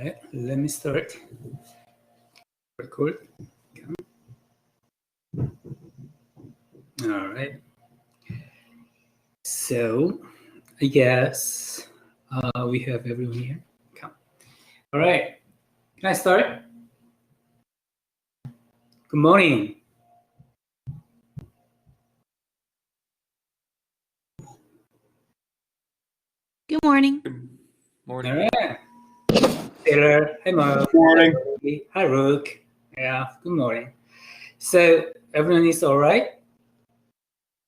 right, let me start. Record. All right. So I guess we have everyone here. Come. All right. Can I start? Good morning. Good morning. Morning. All right. Taylor. Hi, Mo. Good morning. Hi, Rook. Yeah. Good morning. So everyone is all right?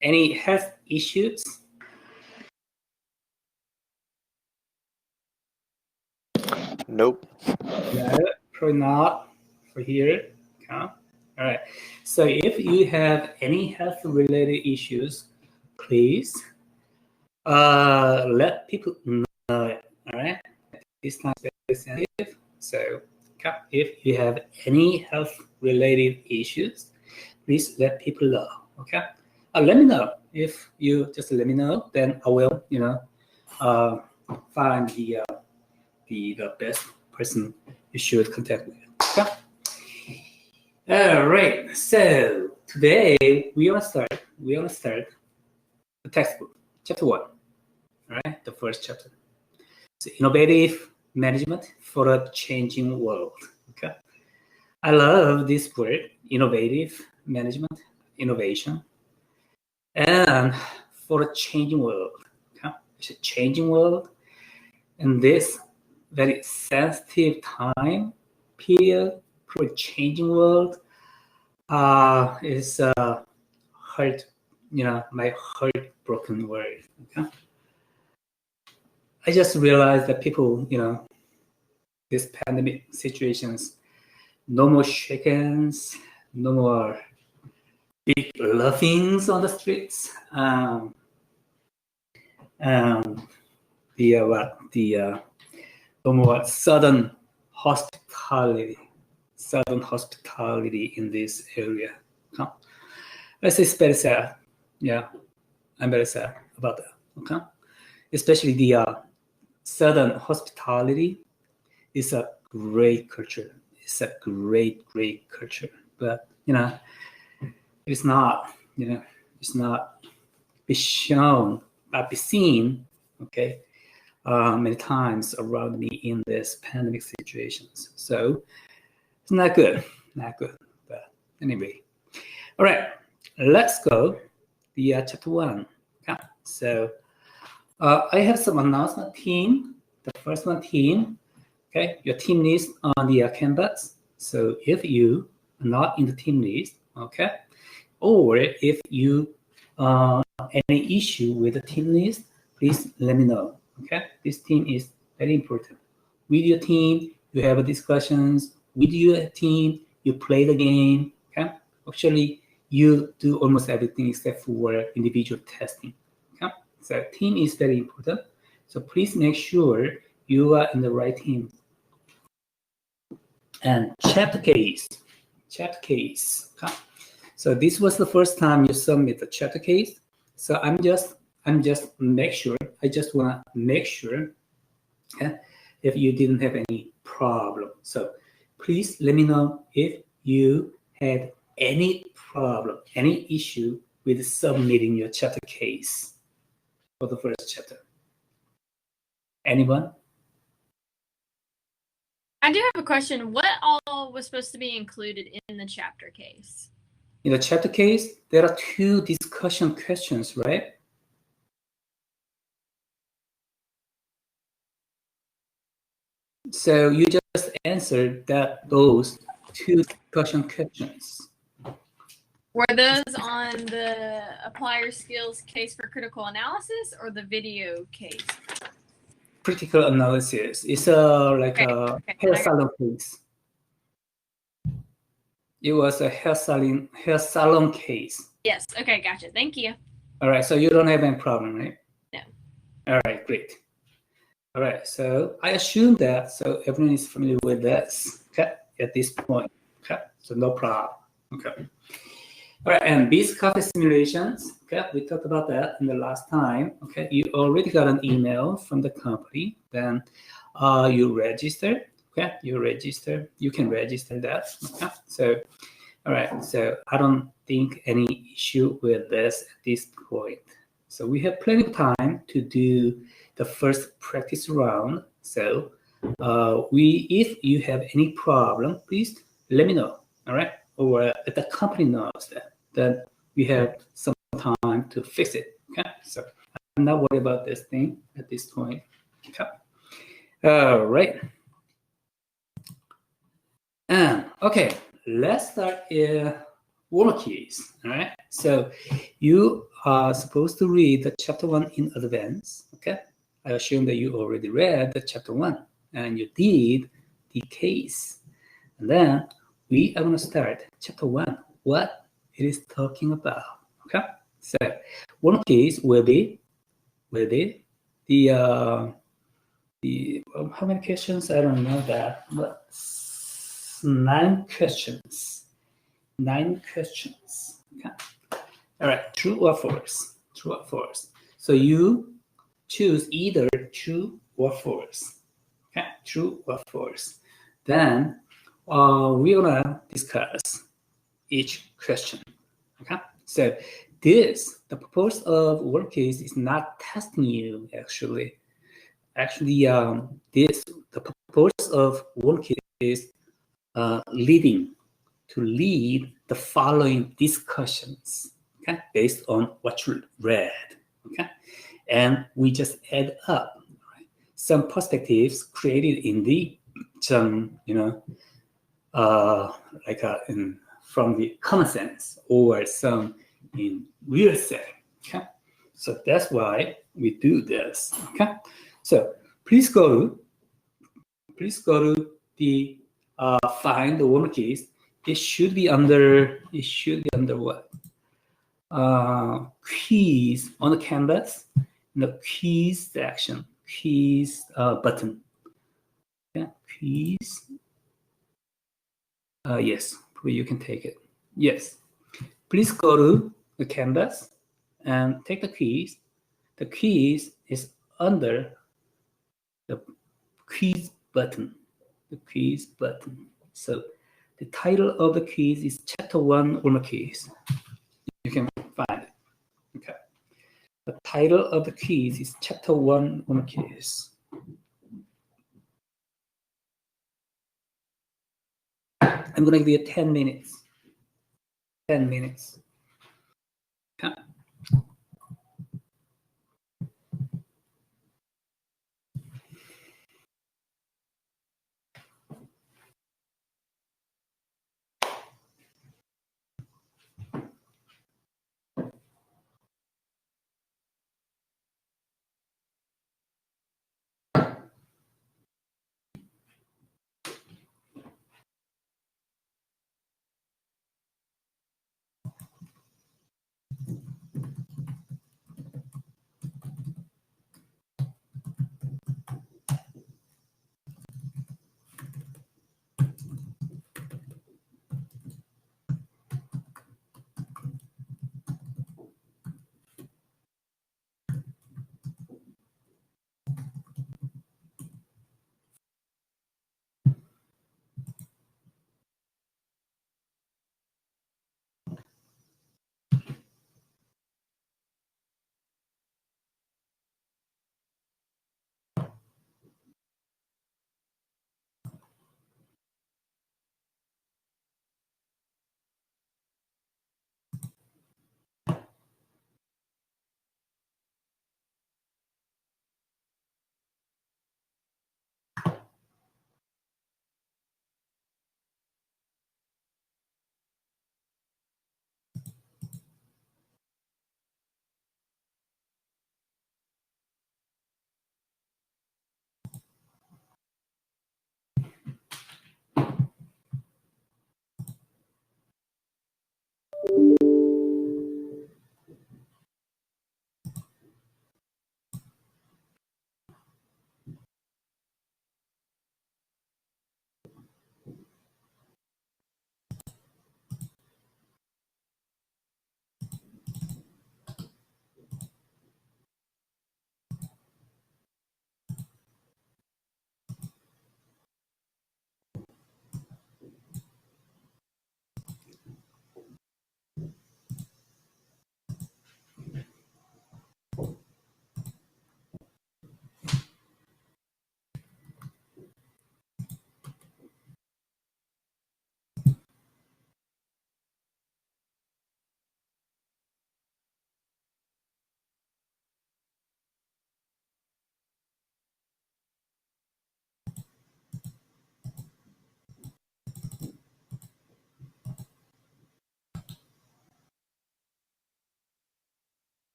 Any health issues? Nope. No, probably not for here. Okay. All right. So if you have any health-related issues, please let people know it. All right. This time is very sensitive. So if you have any health-related issues, please let people know. Okay. Let me know. If you just let me know, then I will, find the best person you should contact with. Okay. All right. So today we want to start the textbook, chapter 1. All right, the first chapter. So innovative management for a changing world. Okay. I love this word, innovative management, innovation, and for a changing world. Okay. It's a changing world, and this very sensitive time period for a changing world is heart, my heartbroken word. Okay. I just realized that people, this pandemic situations, no more chickens, no more big laughings on the streets. No more sudden hospitality in this area. Okay? It's very sad. Yeah, I'm very sad about that. Okay, especially the sudden hospitality is a great culture. It's a great culture, but it's not. It's not be shown, be seen. Okay, many times around me in this pandemic situations. So it's not good. But anyway, all right. Let's go. The chapter 1. Okay. So I have some announcement team. The first one team. Okay, your team list on the canvas. So if you are not in the team list, okay, or if you any issue with the team list, please let me know. Okay, this team is very important. With your team, you have discussions. With your team, you play the game. Okay, actually, you do almost everything except for individual testing. Okay, so team is very important. So please make sure you are in the right team. And chapter case. Okay. So this was the first time you submit the chapter case. So I just want to make sure, okay, if you didn't have any problem. So please let me know if you had any problem, any issue with submitting your chapter case for the first chapter. Anyone? I do have a question. What all was supposed to be included in the chapter case? In the chapter case, there are 2 discussion questions, right? So you just answered those 2 discussion questions. Were those on the applier skills case for critical analysis or the video case? Critical analysis. It's a hair salon case. It was a hair salon case. Yes. Okay, gotcha. Thank you. All right. So you don't have any problem, right? No. All right. Great. All right. So I assume that everyone is familiar with this. Okay. At this point. Okay. So no problem. Okay. All right. And these coffee simulations. Okay. We talked about that in the last time. Okay. You already got an email from the company. Then you registered. Okay, you register. You can register that. Okay, so all right. So I don't think any issue with this at this point. So we have plenty of time to do the first practice round. So if you have any problem, please let me know. All right, or let the company knows that we have some time to fix it. Okay, so I'm not worried about this thing at this point. Okay. All right. And okay, let's start warm keys. All right. So you are supposed to read the chapter 1 in advance. Okay. I assume that you already read the chapter 1 and you did the case. And then we are going to start chapter 1, what it is talking about. Okay. So warm keys will be the how many questions? I don't know that, but 9 questions. 9 questions. Okay. All right, true or false? True or false? So you choose either true or false. Okay, true or false. Then we're gonna discuss each question. Okay. So the purpose of work case is not testing you actually. Actually, the purpose of one kit is lead the following discussions, okay, based on what you read, okay, and we just add up, right, some perspectives created in the from the common sense or some in real setting, okay. So that's why we do this, okay. So please go to the find the warm keys. It should be under what? Keys on the canvas, in the keys section, keys button. Yeah, keys. Yes, you can take it. Yes, please go to the canvas and take the keys. The keys is under the keys button. The keys button. So the title of the keys is chapter 1 warm keys. You can find it. Okay. The title of the keys is chapter 1 warm keys. I'm going to give you 10 minutes. 10 minutes. Okay.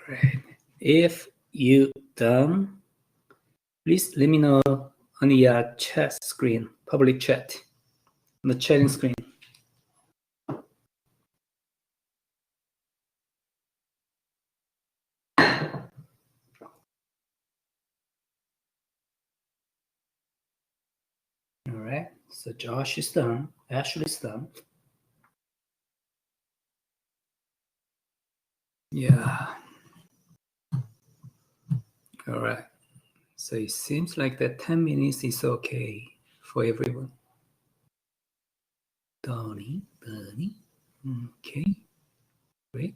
right. If you done, please let me know on the chat screen, public chat, on the chatting screen. All right, so Josh is done, Ashley's done. Yeah. All right. So it seems like that 10 minutes is okay for everyone. Donnie. Okay. Great.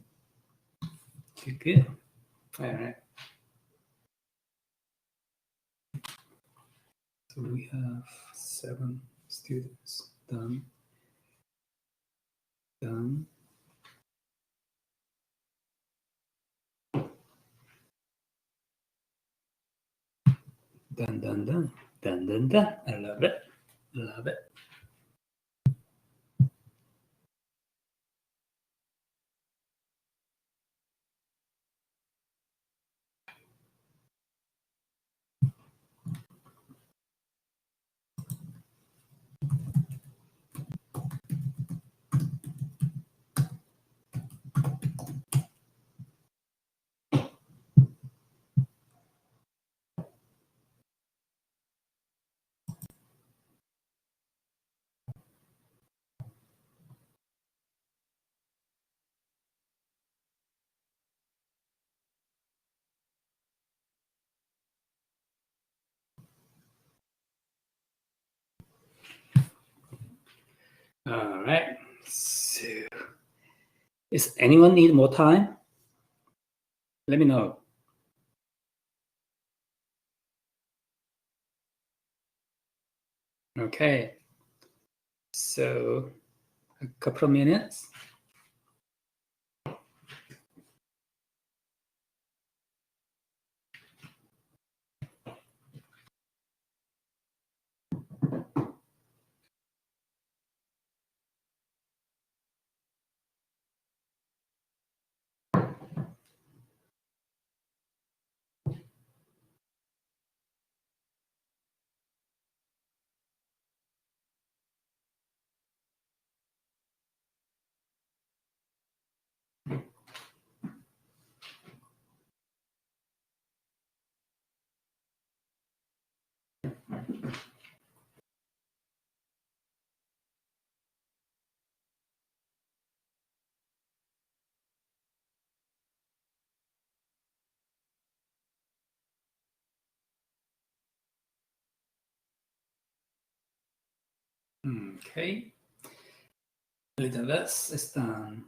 Good. All right. So we have 7 students done. Done. Done. I love it. Love it. All right. So, is anyone need more time? Let me know. Okay. So, a couple of minutes. Okay. The list is done.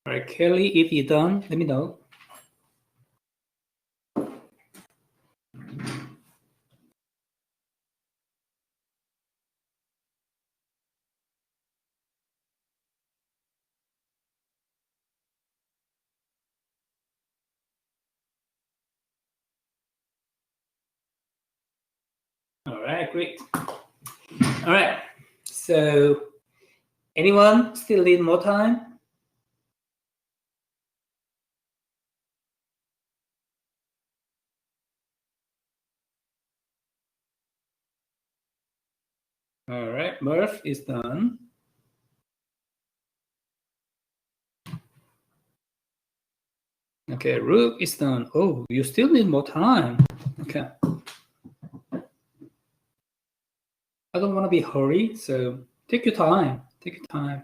All right, Kelly, if you're done, let me know. All right, great. All right, so anyone still need more time? All right, Murph is done. Okay, Rook is done. Oh, you still need more time. Okay. I don't want to be hurried, so take your time. Take your time.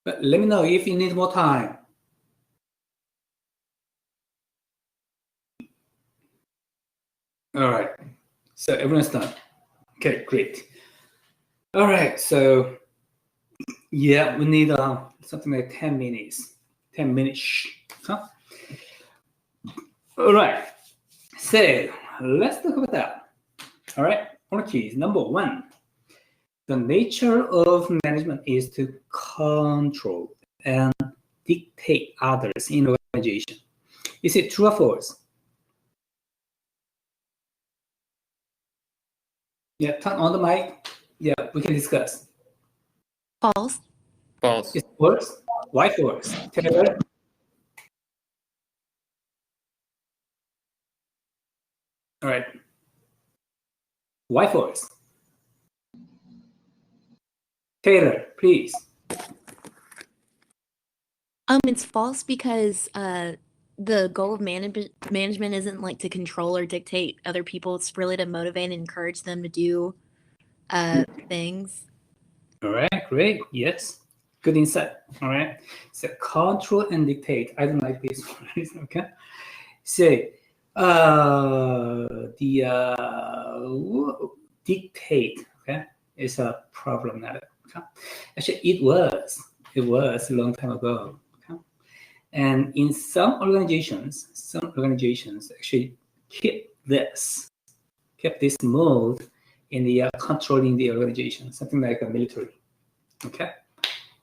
But let me know if you need more time. All right. So everyone's done. Okay, great. All right. So yeah, we need something like 10 minutes. 10 minutes. Huh? All right. So let's talk about that. All right. On keys. Number one, the nature of management is to control and dictate others in organization. Is it true or false? Yeah, turn on the mic. Yeah, we can discuss. False. False. Is it false? Why false? Taylor? All right. Why false? Taylor, please. It's false because the goal of management isn't like to control or dictate other people. It's really to motivate and encourage them to do things. All right, great. Yes, good insight. All right. So control and dictate. I don't like this one. Okay. So dictate. Okay, is a problematic. Okay. Actually, it was a long time ago. Okay. And in some organizations actually kept this mode in the controlling the organization, something like a military, okay,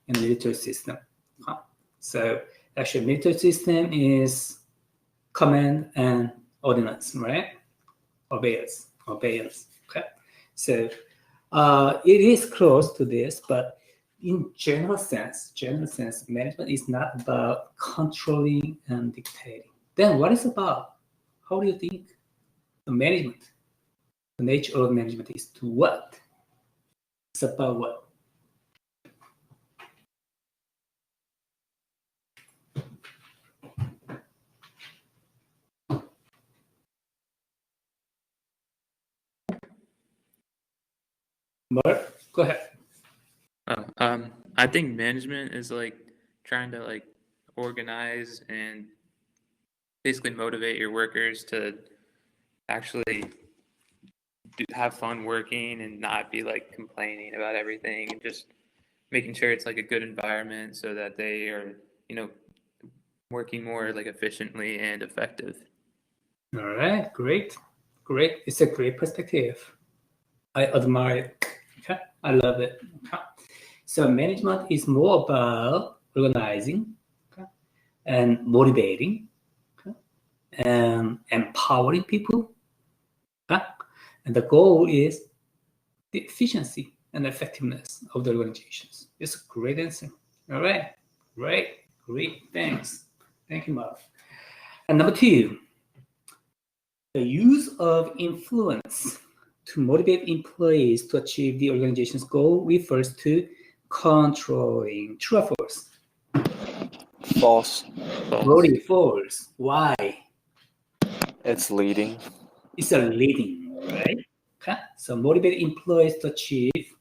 in a military system. So actually, military system is command and ordinance, right? Obeyance. Okay. So it is close to this, but in general sense, management is not about controlling and dictating. Then what is about? How do you think the management? The nature of management is to what? It's about what? Mark, go ahead. I think management is like trying to like organize and basically motivate your workers to actually have fun working and not be like complaining about everything, and just making sure it's like a good environment so that they are, working more like efficiently and effective. All right, great. It's a great perspective. I admire it. Okay, I love it. Okay. So management is more about organizing, okay, and motivating, okay, and empowering people. Okay? And the goal is the efficiency and effectiveness of the organizations. It's a great answer. All right, great. Thanks. Thank you, Mark. And number two, the use of influence to motivate employees to achieve the organization's goal refers to controlling. True or false? False. Brody, false. Why? It's leading. It's a leading, right? Okay. So motivate employees to achieve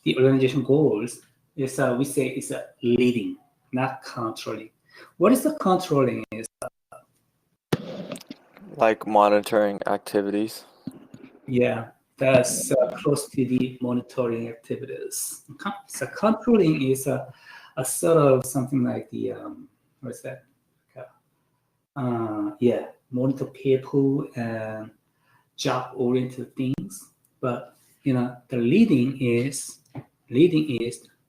the organization goals is we say it's a leading, not controlling. What is the controlling? Is Like monitoring activities. yeah, that's close to the monitoring activities. Okay. So controlling is a sort of something like the what's that? Monitor people and job-oriented things. But the leading is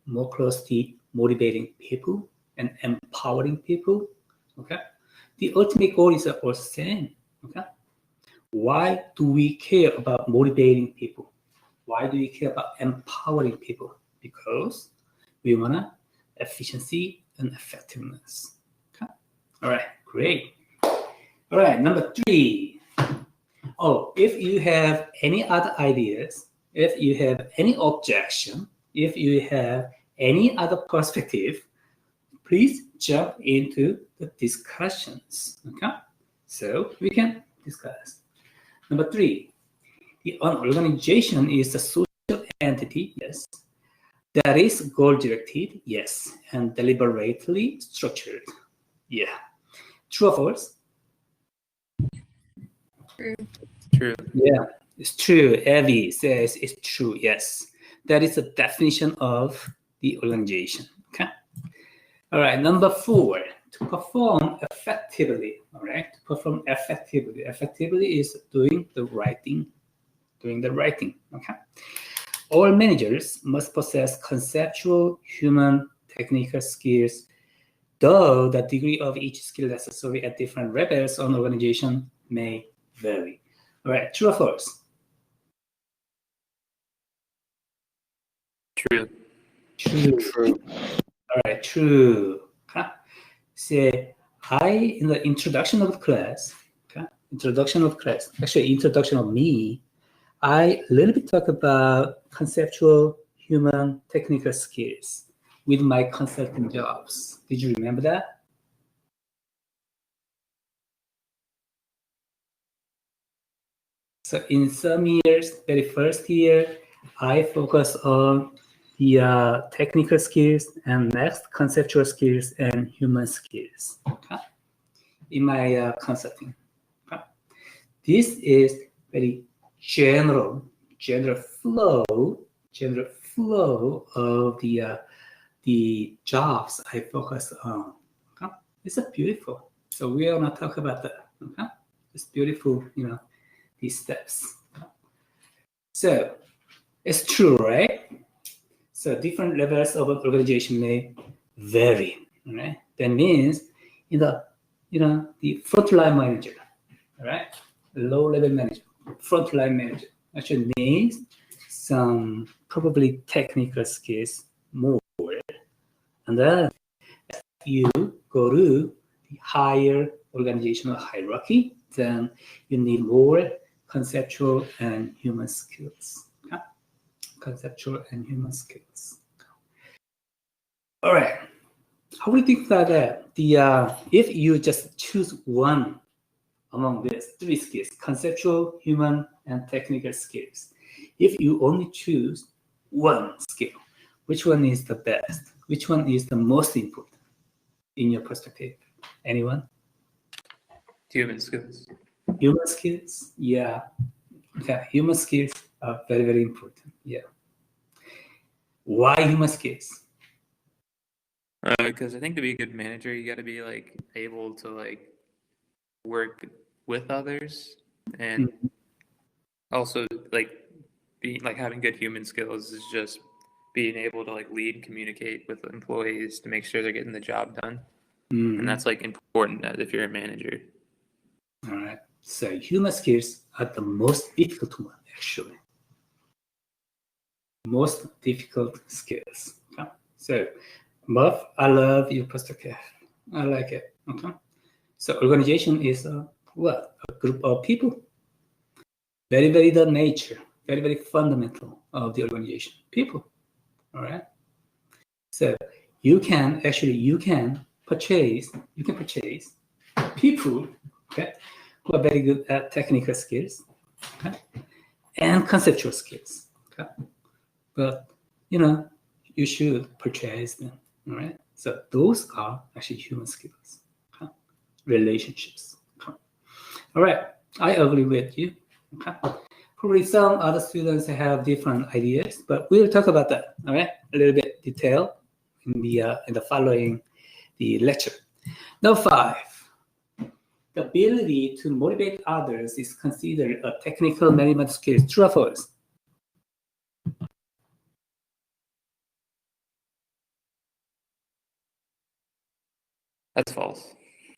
more close to motivating people and empowering people. Okay, the ultimate goal is also same. Okay, why do we care about motivating people? Why do we care about empowering people? Because we want efficiency and effectiveness. Okay, all right, great. All right, number three. Oh, if you have any other ideas, if you have any objection, if you have any other perspective, please jump into the discussions. Okay, so we can discuss. Number 3, the organization is a social entity. Yes. That is goal-directed. Yes, and deliberately structured. Yeah. True or false? True. True. Yeah, it's true. Evie says it's true. Yes, that is the definition of the organization. Okay. All right. Number 4, to perform effectively. All right. To perform effectively. Effectively is doing the right thing. Doing the right thing. Okay. All managers must possess conceptual, human, technical skills, though the degree of each skill necessary at different levels on organization may vary. All right, true or false? True. True. All right, true. Okay. Say, in the introduction of class, actually introduction of me, I a little bit talk about conceptual, human, technical skills with my consulting jobs. Did you remember that? So in some years, very first year, I focus on the technical skills, and next conceptual skills and human skills. Okay? In my consulting. Okay? This is very general flow of the jobs I focus on. Okay? It's a beautiful. So we are not talk about that. Okay? It's beautiful, these steps. So it's true, right? So different levels of organization may vary. Right? That means the frontline manager, right? Low-level manager, frontline manager actually needs some probably technical skills more. And then you go to the higher organizational hierarchy, then you need more conceptual and human skills. Okay? Conceptual and human skills. All right. How do you think about that? If you just choose one among these 3 skills, conceptual, human, and technical skills, if you only choose one skill, which one is the best? Which one is the most important in your perspective? Anyone? Human skills. Human skills? Yeah. Okay. Human skills are very, very important. Yeah. Why human skills? Because I think to be a good manager, you got to be able to work with others, and also be having good human skills is just being able to lead and communicate with employees to make sure they're getting the job done. Mm-hmm. And that's important if you're a manager. All right. So human skills are the most difficult one, actually. Most difficult skills. Okay? So, Muff, I love your perspective. I like it. Okay. So organization is a group of people. Very, very the nature, very, very fundamental of the organization. People. All right. So you can purchase people, okay, who are very good at technical skills, okay, and conceptual skills. Okay. But you should purchase them. All right. So those are actually human skills. Okay? Relationships. Okay? All right. I agree with you. Okay. Probably some other students have different ideas, but we'll talk about that. All right. A little bit detail in the following the lecture. Number 5. The ability to motivate others is considered a technical management skill. True or false? That's false.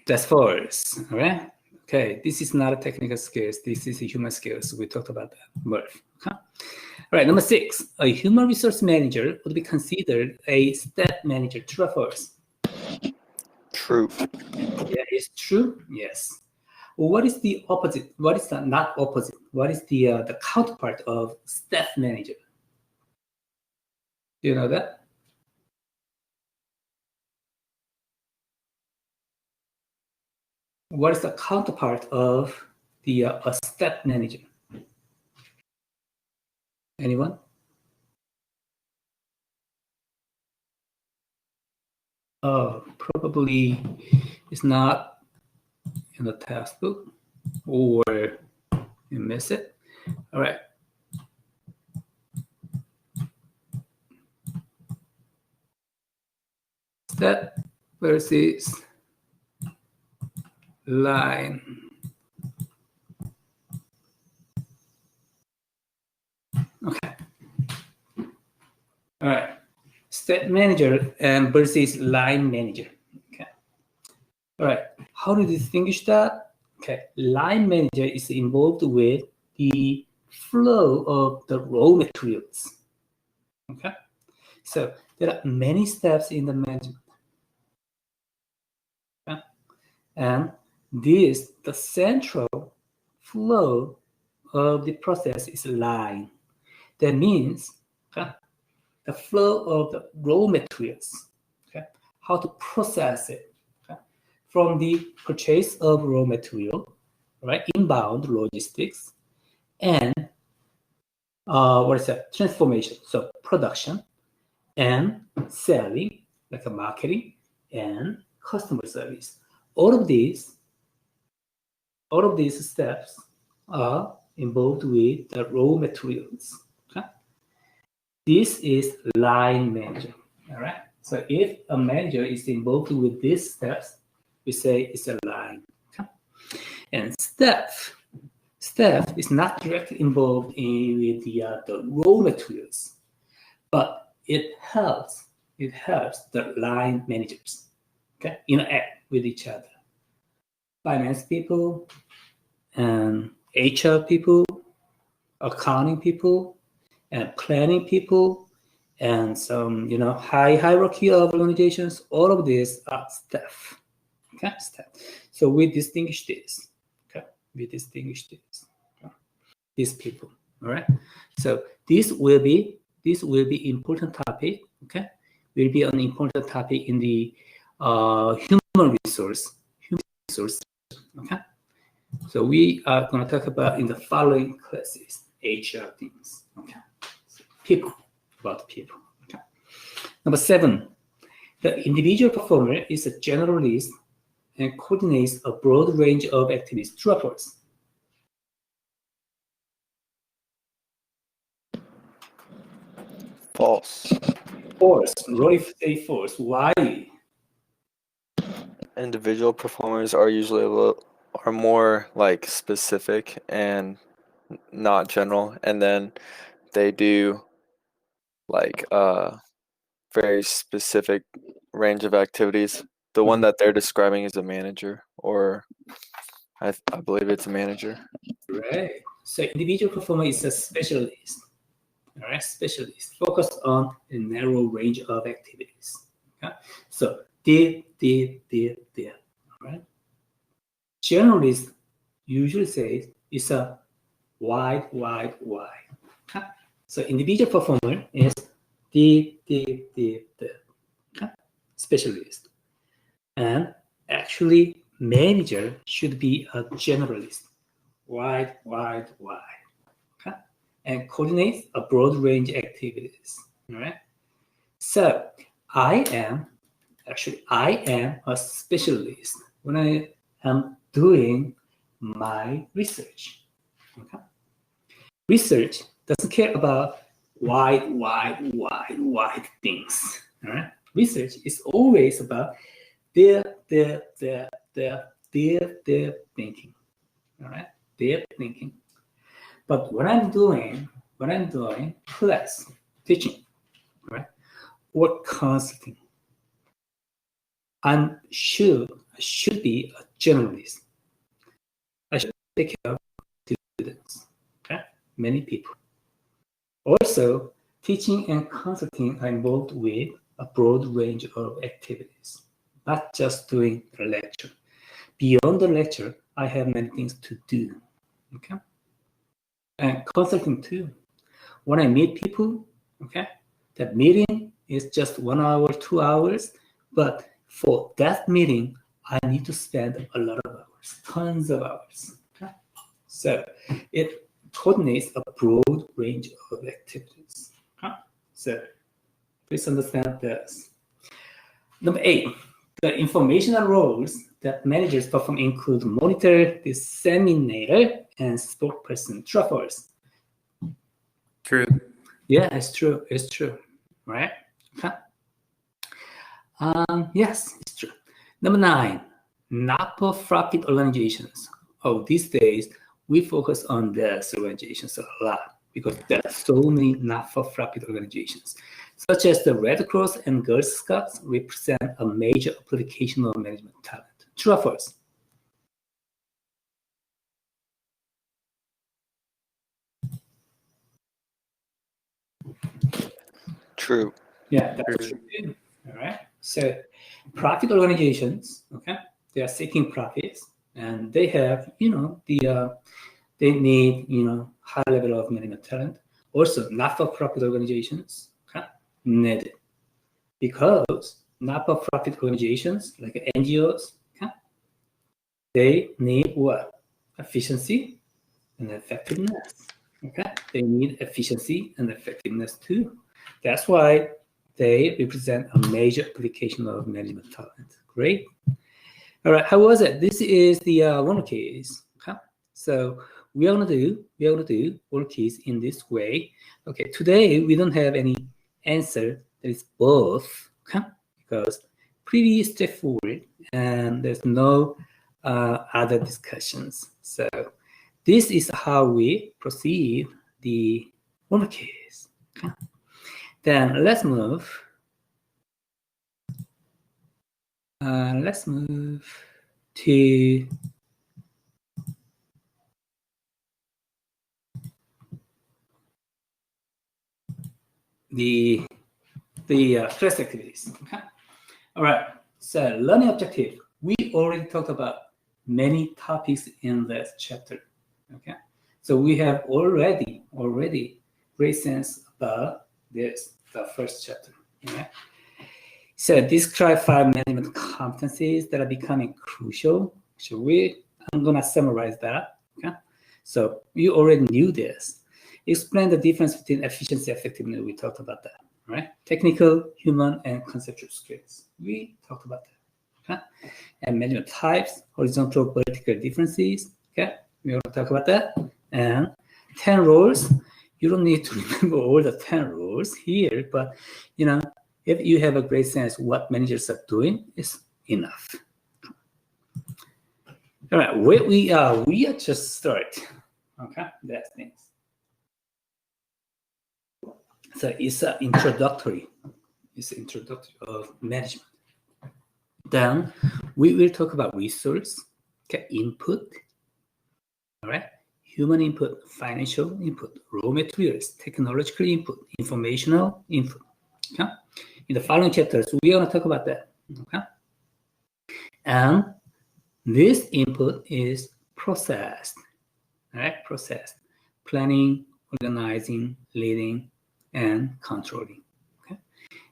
That's false. All right. Okay. This is not a technical skills. This is a human skills. We talked about that. Worth. Okay. All right. Number 6. A human resource manager would be considered a staff manager. True or false? True. Yeah, it's true. Yes. What is the opposite? What is the not opposite? What is the counterpart of staff manager? Do you know that? what is the counterpart of the a step manager? Anyone? Probably it's not in the textbook, or you miss it. All right. Step versus line. Okay. All right. Step manager and versus line manager. Okay. All right. How to distinguish that? Okay. Line manager is involved with the flow of the raw materials. Okay. So there are many steps in the management. Okay. And this, the central flow of the process is line. That means the flow of the raw materials, how to process it, from the purchase of raw material, right, inbound logistics, and transformation, so production, and selling, like a marketing, and customer service. All of these steps are involved with the raw materials. This is line manager. All right. So if a manager is involved with these steps, we say it's a line. Okay? And staff is not directly involved with the raw materials, but it helps the line managers, interact with each other. Finance people and HR people, accounting people, and planning people, and some high hierarchy of organizations. All of these are staff. Okay, staff. So we distinguish this. Okay, these people. All right. So this will be important topic. Okay, will be an important topic in the human resource. Okay. So we are going to talk about in the following classes HR things. Okay. People, about people. Okay. Number 7, the individual performer is a generalist and coordinates a broad range of activities. True or false? False. False. Roy say false. Why? Individual performers are usually are more like specific and not general, and then they do like very specific range of activities. The one that they're describing is a manager, or I believe it's a manager. Right. So individual performer is a specialist. All right, specialist focused on a narrow range of activities. Okay? So there. All right. Generalist usually says it's a wide. Okay? So individual performer is the specialist, and actually manager should be a generalist, wide, okay? And coordinates a broad range of activities. All right. So I am a specialist when I am doing my research. Okay. Research doesn't care about wide things. All right. Research is always about their thinking. All right. Their thinking. But when I'm doing class teaching, right, or consulting, I should be a generalist. I should take care of students, okay? Many people. Also, teaching and consulting are involved with a broad range of activities, not just doing the lecture. Beyond the lecture, I have many things to do, okay? And consulting too. When I meet people, okay, that meeting is just 1 hour, 2 hours, but for that meeting, I need to spend a lot of hours, tons of hours. Okay? So it coordinates a broad range of activities. Okay? So please understand this. Number 8, the informational roles that managers perform include monitor, disseminator, and spokesperson. True or false? True. Yeah, it's true. It's true. Right? Okay. Yes, it's true. Number 9, not-for-profit organizations. Oh, these days we focus on these organizations a lot because there are so many not-for-profit organizations, such as the Red Cross and Girl Scouts represent a major application of management talent. True or false? True. Yeah, that's true. All right. So profit organizations, okay, they are seeking profits and they have, they need, high level of management talent. Also, not-for-profit organizations, okay, need it. Because not-for-profit organizations like NGOs, okay, they need what? Efficiency and effectiveness. Okay, they need efficiency and effectiveness too. That's why they represent a major application of management talent. Great. All right, how was it? This is the one case. Okay, so we are gonna do one case in this way. Okay, today we don't have any answer that is both. Okay, because pretty straightforward and there's no other discussions. So this is how we proceed the one case. Okay. Then let's move. Let's move to the stress activities. Okay. All right. So learning objective. We already talked about many topics in this chapter. Okay. So we have already great sense about this, the first chapter. Okay. So describe 5 management competencies that are becoming crucial. So I'm gonna summarize that. Okay. So you already knew this. Explain the difference between efficiency and effectiveness. We talked about that, right? Technical, human, and conceptual skills. We talked about that. Okay. And management types, horizontal, vertical differences. Okay. We're gonna talk about that. And 10 roles. You don't need to remember all the 10 roles here, but if you have a great sense what managers are doing, is enough. All right, we are just start. Okay, that's things. So it's introductory. It's introductory of management. Then we will talk about resource, okay, input. All right, human input, financial input, raw materials, technological input, informational input. Okay. In the following chapters, we're going to talk about that. Okay. And this input is processed. All right, processed. Planning, organizing, leading, and controlling. Okay.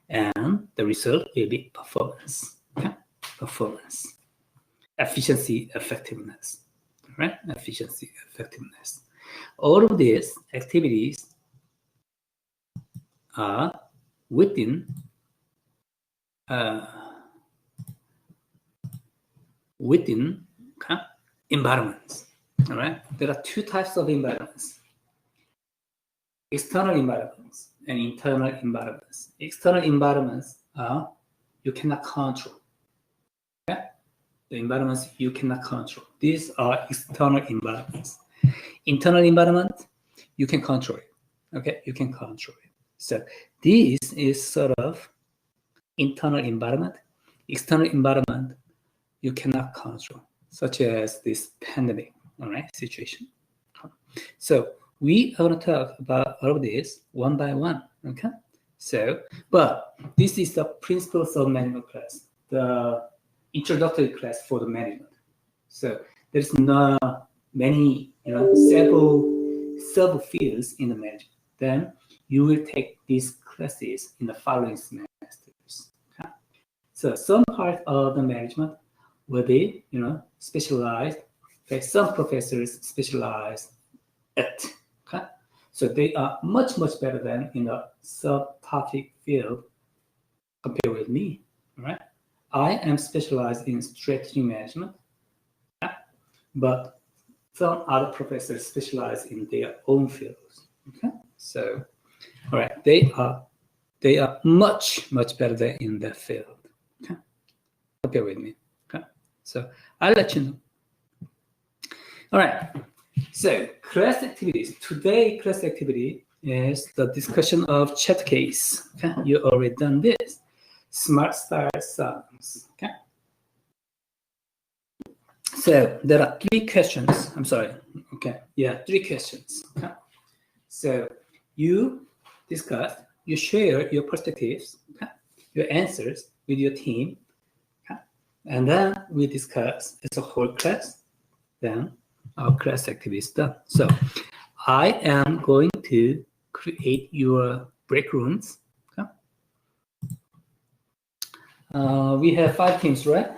And the result will be performance. Okay. Performance. Efficiency, effectiveness. All right. Efficiency, effectiveness. All of these activities are within environments. All right, there are 2 types of environments: external environments and internal environments. External environments are you cannot control. Okay, the environments you cannot control. These are external environments. Internal environment you can control it. Okay, you can control it. So this is sort of internal environment. External environment you cannot control, such as this pandemic, all right, situation. So we are going to talk about all of this one by one, okay? So, but this is the principles of management class, the introductory class for the management. So there's not many, several sub-fields in the management. Then you will take these classes in the following semesters. Okay? So some part of the management will be, specialized. Okay, some professors specialize it. Okay, so they are much better than in the subtopic field compared with me. All right, I am specialized in strategy management, okay? But some other professors specialize in their own fields. Okay, so all right, they are much better than in that field. Okay, compared with me. Okay, so I'll let you know. All right. So class activities. Today class activity is the discussion of chat case. Okay, you already done this. Smart start songs. Okay. So there are 3 questions. I'm sorry. Okay. Yeah, 3 questions. Okay. So you discuss, you share your perspectives, okay, your answers with your team, okay, and then we discuss as a whole class. Then our class activity is done. So I am going to create your break rooms. Okay. We have 5 teams, right?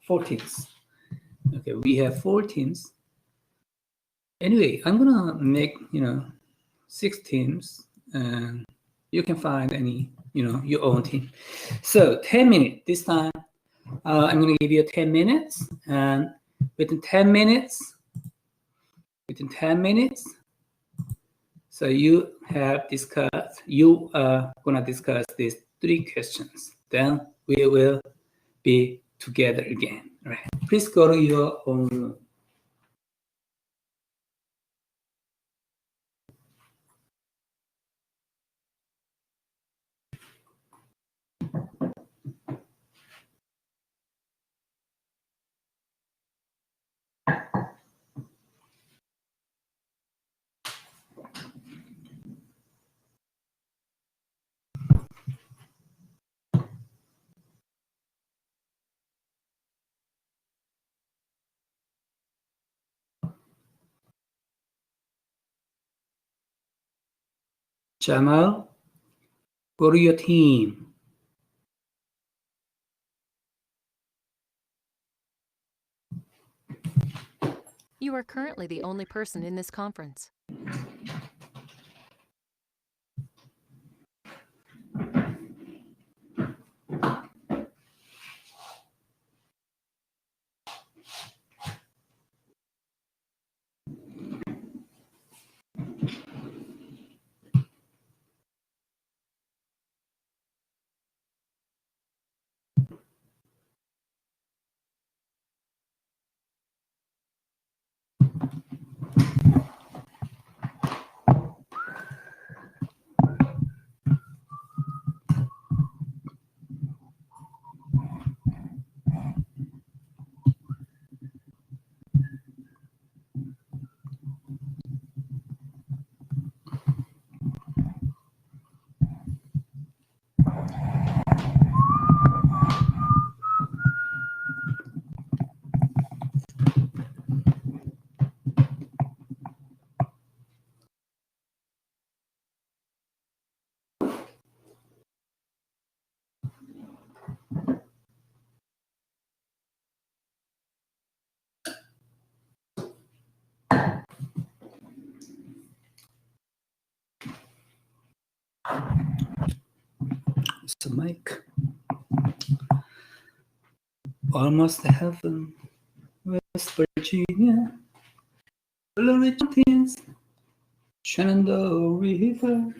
4 teams. Okay, we have 4 teams. Anyway, I'm gonna make 6 teams, and you can find any your own team. So 10 minutes this time. I'm gonna give you 10 minutes, and within 10 minutes. So you have discussed, you are gonna discuss these 3 questions. Then we will be together again. All right. Please go to your own room. Jamal, go to your team. You are currently the only person in this conference. So Mike, almost heaven, West Virginia, Blue Mountains, Shenandoah River.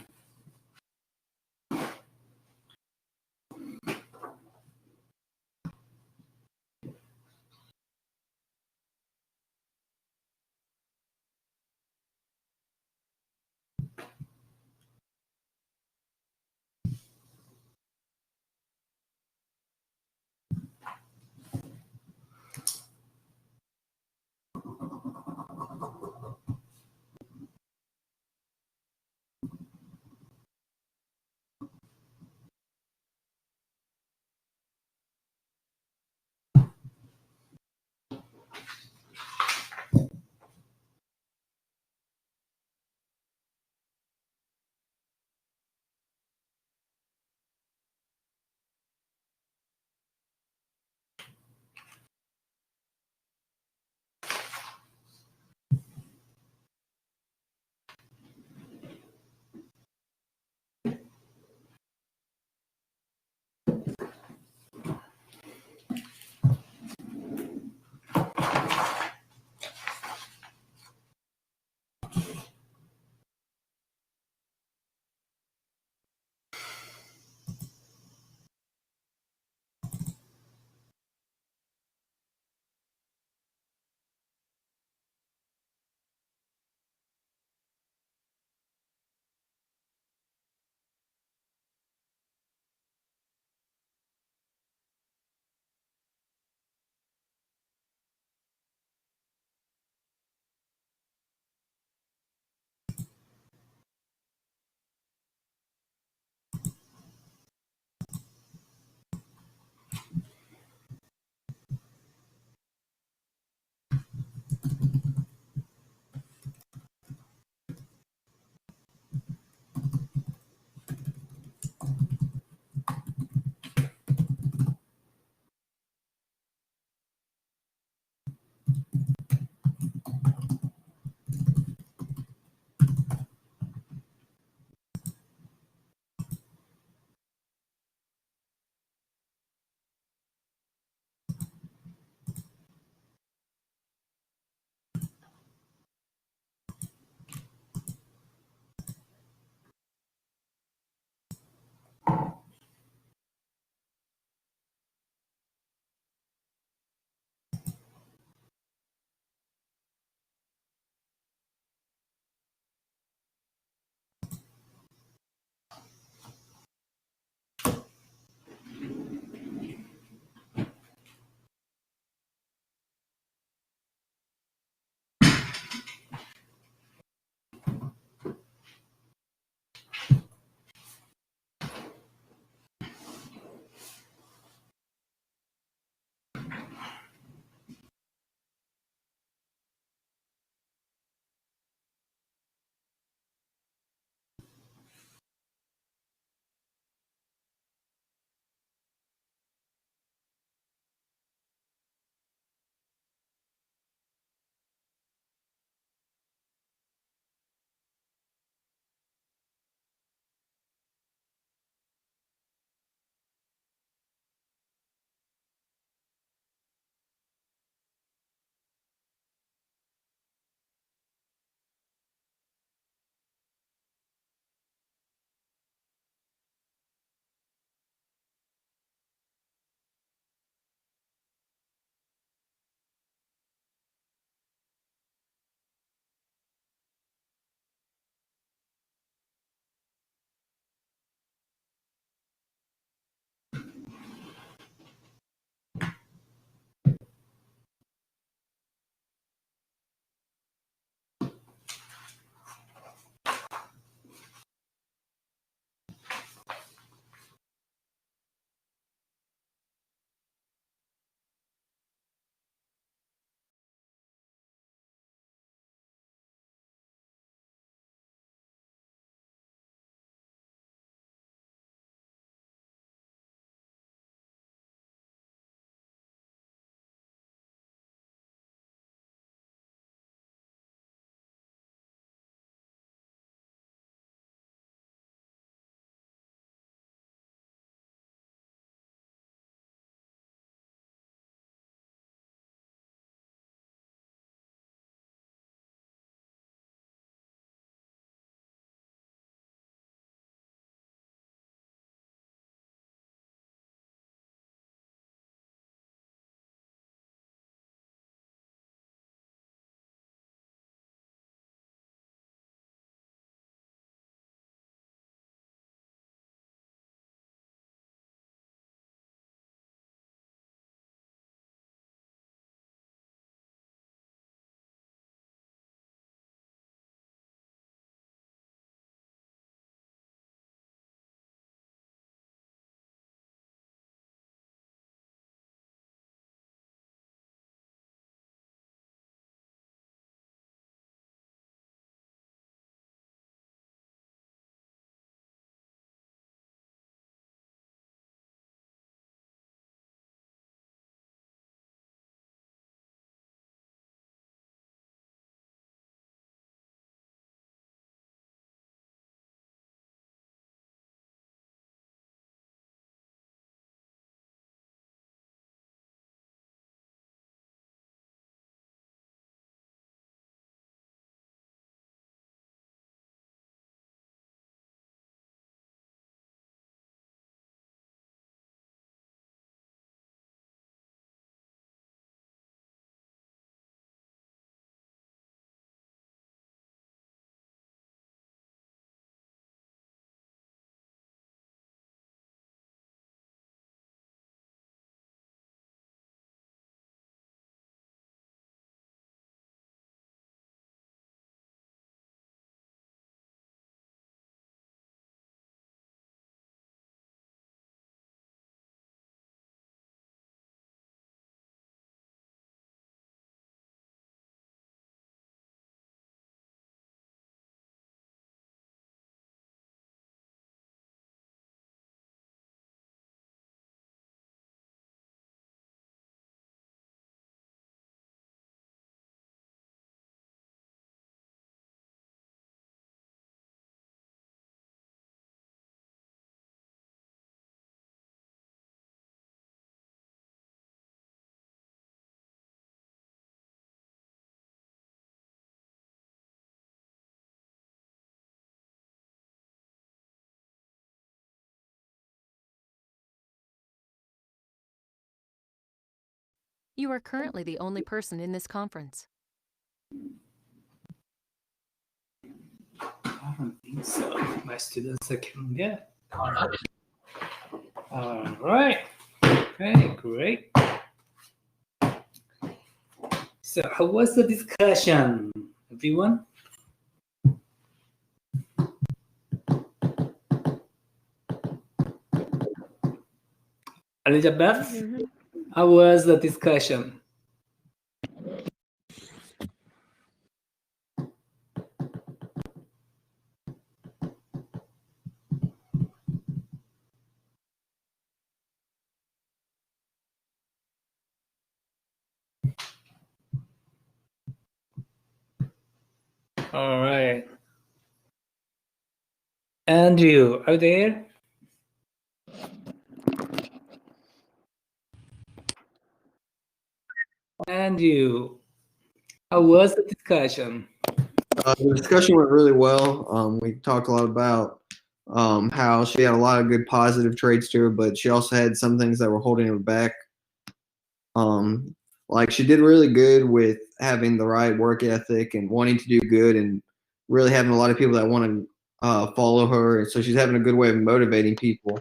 You are currently the only person in this conference. I don't think so. My students are coming there. All right. Okay, great. So how was the discussion, everyone? Elizabeth, how was the discussion? All right. Andrew, are you there? Andrew, how was the discussion? The discussion went really well. We talked a lot about how she had a lot of good positive traits to her, but she also had some things that were holding her back. Like she did really good with having the right work ethic and wanting to do good and really having a lot of people that want to follow her. And so she's having a good way of motivating people.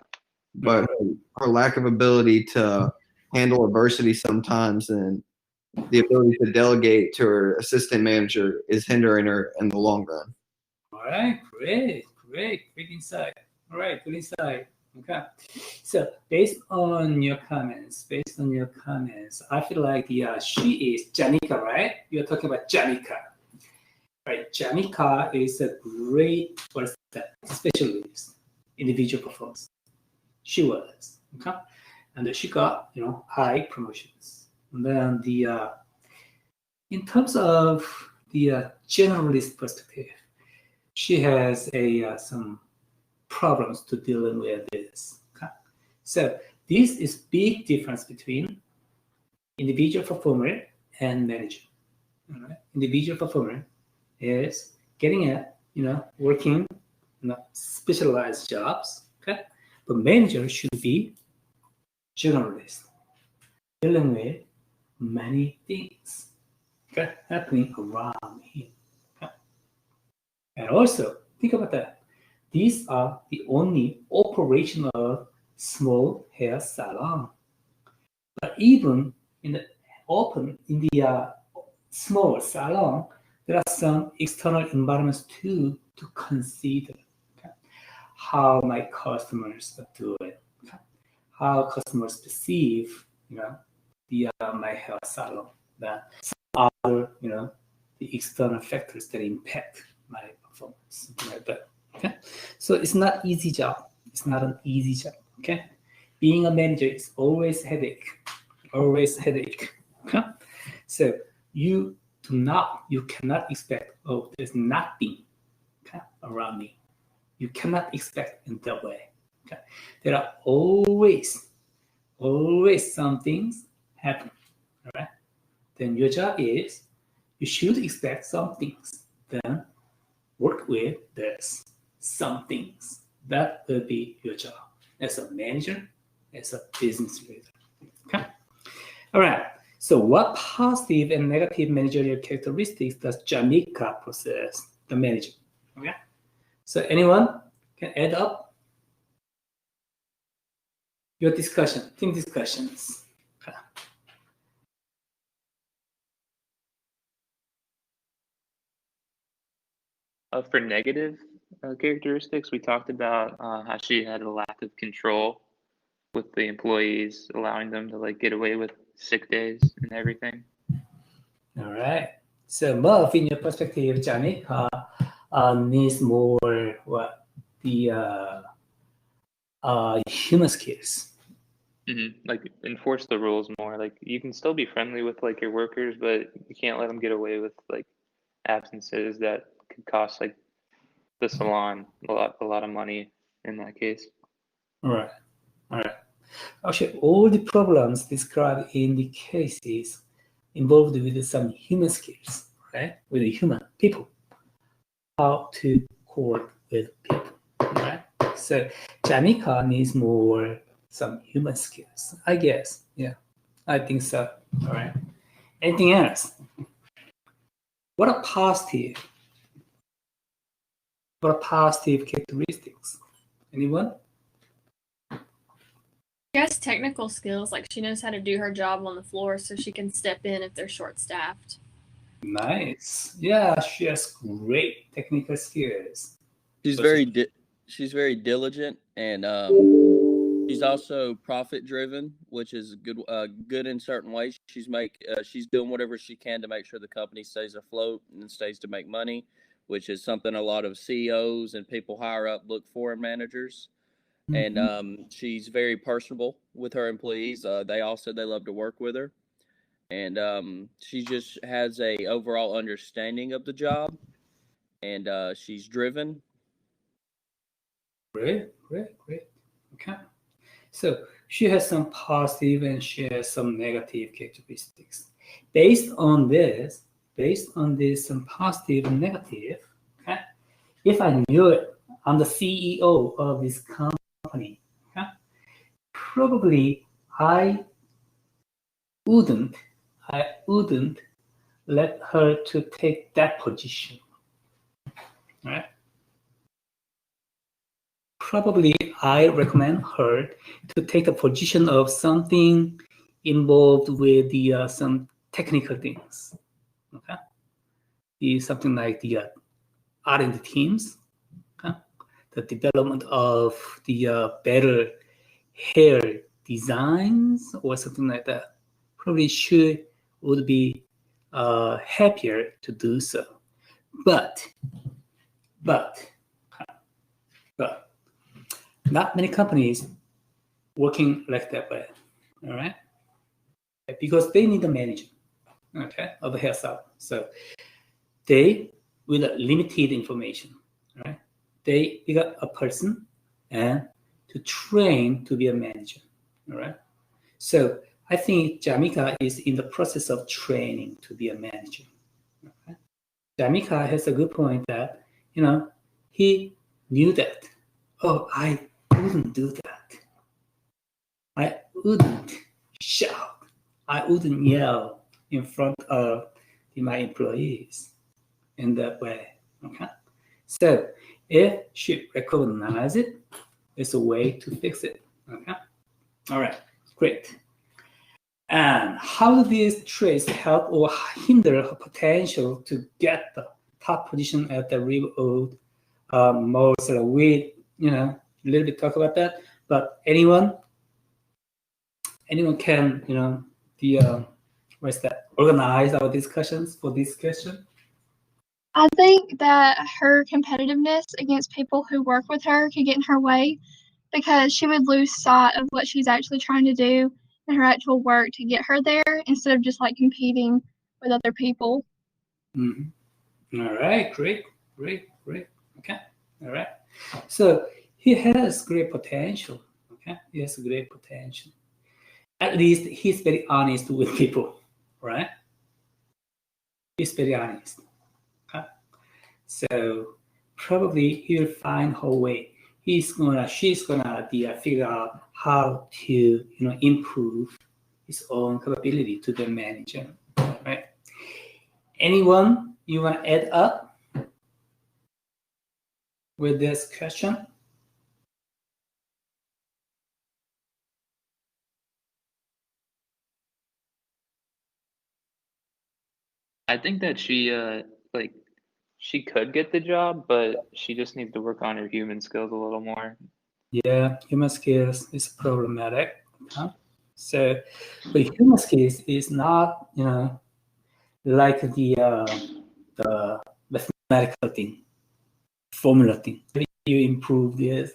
But her lack of ability to handle adversity sometimes and the ability to delegate to her assistant manager is hindering her in the long run. All right, great insight. All right, good insight. Okay, so based on your comments, I feel like she is Janika, right? You're talking about Janika, right? Janika is a great specialist, individual performance. She was, okay, and she got high promotions. And then in terms of the generalist perspective, she has some problems to dealing with this. Okay? So this is big difference between individual performer and manager. All right? Individual performer is getting at working specialized jobs. Okay, but manager should be generalist, dealing with many things happening around him. Okay? And also think about that. These are the only operational small hair salon. But even in the small salon, there are some external environments too to consider. Okay? How my customers are doing, okay? How customers perceive, my hair salon. That some other, the external factors that impact my performance, something like that. Okay, so it's not easy job. It's not an easy job. Okay, being a manager is always headache. Okay, so you cannot expect, oh, there's nothing around me. You cannot expect in that way. Okay, there are always some things happen. All right, then your job is you should expect some things. Then work with this. Some things. That will be your job as a manager, as a business leader. Okay. All right. So what positive and negative managerial characteristics does Janika possess, the manager? Okay. So anyone can add up your team discussions. Okay. For negative characteristics, we talked about how she had a lack of control with the employees, allowing them to get away with sick days and everything. All right. So Murph, in your perspective, Janika needs more the human skills. Mm-hmm. Enforce the rules more. You can still be friendly with your workers, but you can't let them get away with absences that could cost the salon a lot of money in that case. All right. Actually, all the problems described in the cases involved with some human skills, right? With the human people, how to work with people, right? So Janika needs more some human skills, I guess. Yeah, I think so. All right. Anything else? What are positive? What are positive characteristics? Anyone? She has technical skills, like she knows how to do her job on the floor, so she can step in if they're short-staffed. Nice. Yeah, she has great technical skills. She's So she's very diligent, and she's also profit driven, which is good in certain ways. She's doing whatever she can to make sure the company stays afloat and stays to make money, which is something a lot of CEOs and people higher up look for in managers. And she's very personable with her employees. They love to work with her, and she just has a overall understanding of the job, and she's driven. Great. Okay. So she has some positive and she has some negative characteristics. Based on this, some positive and negative, okay, if I knew it, I'm the CEO of this company, okay, probably I wouldn't let her to take that position, right? Probably I recommend her to take the position of something involved with the some technical things, okay? Something like the R&D teams, okay? The development of the better hair designs or something like that. Probably she would be happier to do so, but not many companies working like that way, all right? Because they need a manager, okay, of the hairstyle. So they, with limited information, right? They got a person and to train to be a manager, all right? So I think Jamika is in the process of training to be a manager. Okay? Jamika has a good point that, he knew that, I wouldn't do that. I wouldn't shout. I wouldn't yell in front of my employees in that way. Okay. So if she recognizes it, it's a way to fix it. Okay. All right. Great. And how do these traits help or hinder her potential to get the top position at the railroad? More sort of we, a little bit talk about that. But anyone can, organize our discussions for this question? I think that her competitiveness against people who work with her could get in her way because she would lose sight of what she's actually trying to do and her actual work to get her there instead of just like competing with other people. Mm-hmm. All right, great. Okay, all right. So he has great potential. Okay, he has great potential. At least he's very honest with people, right? He's very honest. Okay? So probably he'll find her way. She's gonna figure out how to improve his own capability to the manager, right? Anyone you want to add up with this question? I think that she she could get the job, but she just needs to work on her human skills a little more. Yeah, human skills is problematic. Huh? So, but human skills is not like the mathematical thing, formula thing. If you improve this,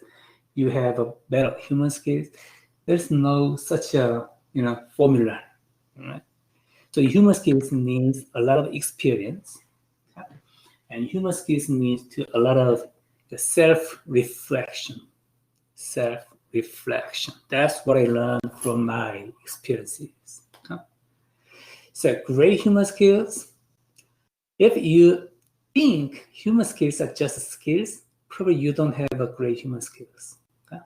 you have a better human skills. There's no such a formula, right? So human skills needs a lot of experience, and human skills needs a lot of the self-reflection. That's what I learned from my experiences. Okay? So great human skills. If you think human skills are just skills, probably you don't have a great human skills. Okay?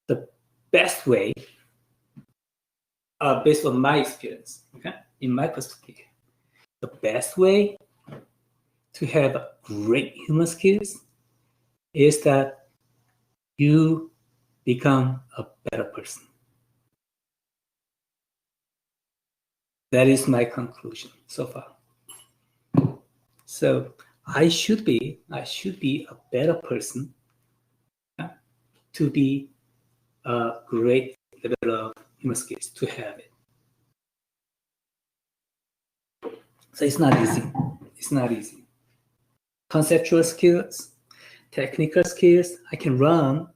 The best way based on my experience, okay, in my perspective, the best way to have great human skills is that you become a better person. That is my conclusion so far. So I should be a better person to be a great level of human skills, to have it. So it's not easy. It's not easy. Conceptual skills, technical skills, I can run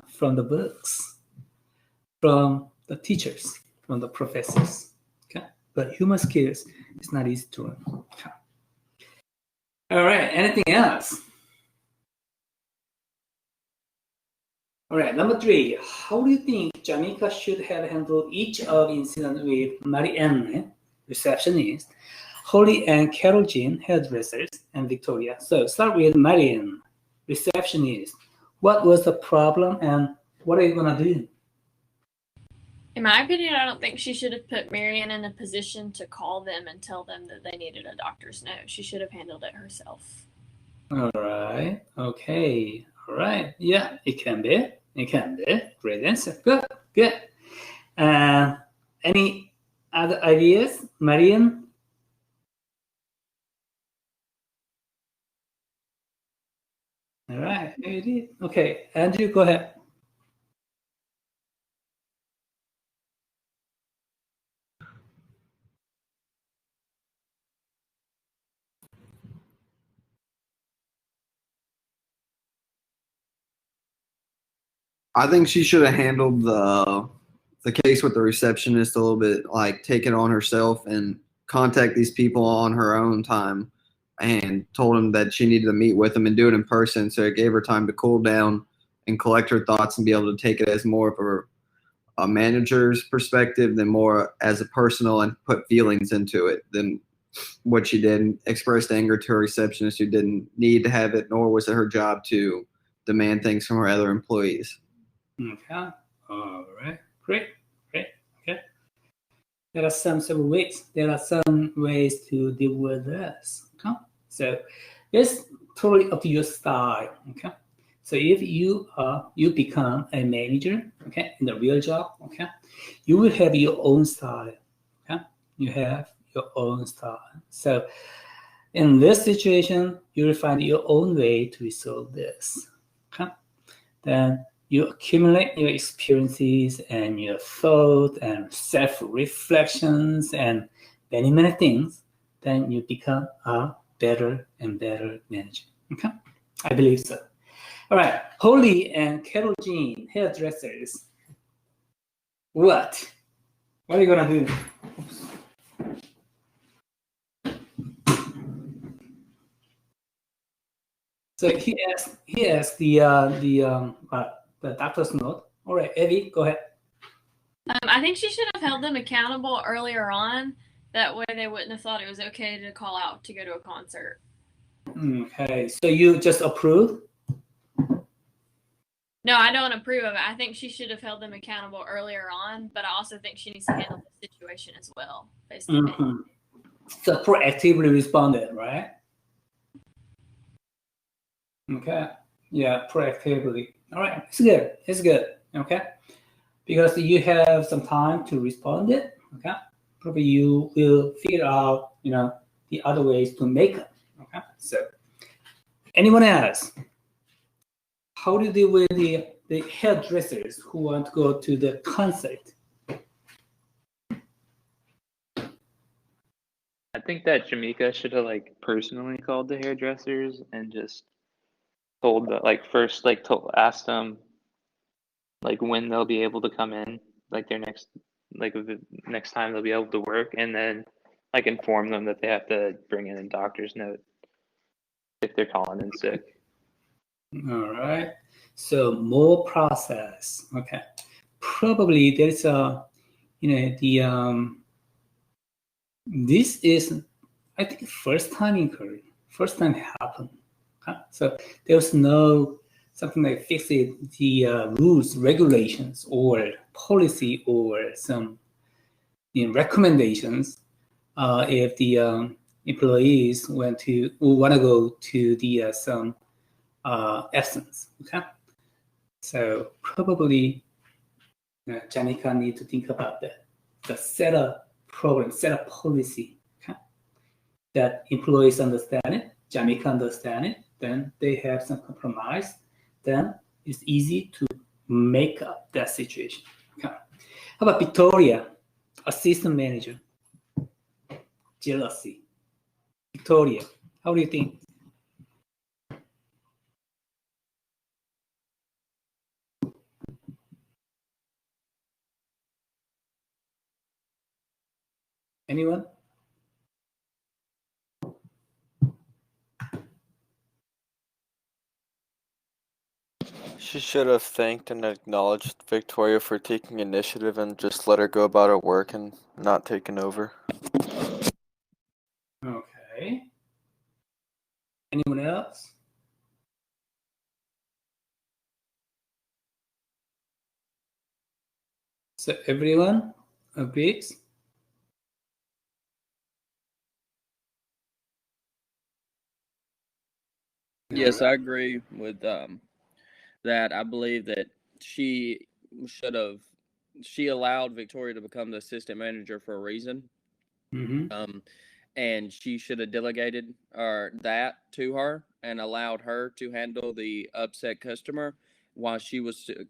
from the books, from the teachers, from the professors. Okay, but human skills is not easy to learn. Okay. All right, anything else? All right, number 3. How do you think Jamaica should have handled each of incidents with Marianne, receptionist, Holly and Carol Jean, hairdressers, and Victoria? So start with Marianne, receptionist. What was the problem and what are you gonna do? In my opinion, I don't think she should have put Marianne in a position to call them and tell them that they needed a doctor's note. She should have handled it herself. All right. Okay. All right. Yeah, it can be. It can be. Great answer. Good. Good. Any other ideas, Marianne? All right. You did. Okay. Andrew, go ahead. I think she should have handled the case with the receptionist a little bit, like take it on herself and contact these people on her own time, and told them that she needed to meet with them and do it in person. So it gave her time to cool down and collect her thoughts and be able to take it as more of a manager's perspective than more as a personal, and put feelings into it than what she did. Expressed anger to her receptionist who didn't need to have it, nor was it her job to demand things from her other employees. Okay. All right. Great. Great. Okay. There are several ways. There are some ways to deal with this. Okay. So it's totally up to your style. Okay. So if you become a manager, okay, in the real job, okay, you will have your own style. Okay. You have your own style. So in this situation, you will find your own way to resolve this. Okay. Then you accumulate your experiences and your thoughts and self-reflections and many, many things, then you become a better and better manager. Okay? I believe so. All right. Holly and Carol Jean, hairdressers. What? What are you going to do? So he asked the doctor's note. All right, Evie, go ahead. I think she should have held them accountable earlier on. That way they wouldn't have thought it was okay to call out to go to a concert. Okay, so you just approve? No, I don't approve of it. I think she should have held them accountable earlier on, but I also think she needs to handle the situation as well. So proactively responded, right? Okay. Yeah, proactively. All right, it's good. It's good. Okay, because you have some time to respond it. Okay, probably you will figure out, the other ways to make it. Okay. So, anyone else? How do you deal with the hairdressers who want to go to the concert? I think that Jamaica should have personally called the hairdressers and just told that asked them when they'll be able to come in, their the next time they'll be able to work, and then inform them that they have to bring in a doctor's note if they're calling in sick. All right. So more process. Okay. Probably there's this is, I think, first time in Korea. First time it happened. Okay? So there's no something like fixing the rules, regulations, or policy or some recommendations if the employees want to go to the some absence. Okay, so probably Janika need to think about that. The set a program, set a policy. Okay, that employees understand it, Janika understand it. Then they have some compromise. Then it's easy to make up that situation. Okay. How about Victoria, assistant manager? Jealousy. Victoria, how do you think? Anyone? She should have thanked and acknowledged Victoria for taking initiative and just let her go about her work and not taking over. Okay. Anyone else? So everyone agrees? Yes, I agree with that. I believe that she allowed Victoria to become the assistant manager for a reason. Mm-hmm. And she should have delegated that to her and allowed her to handle the upset customer while she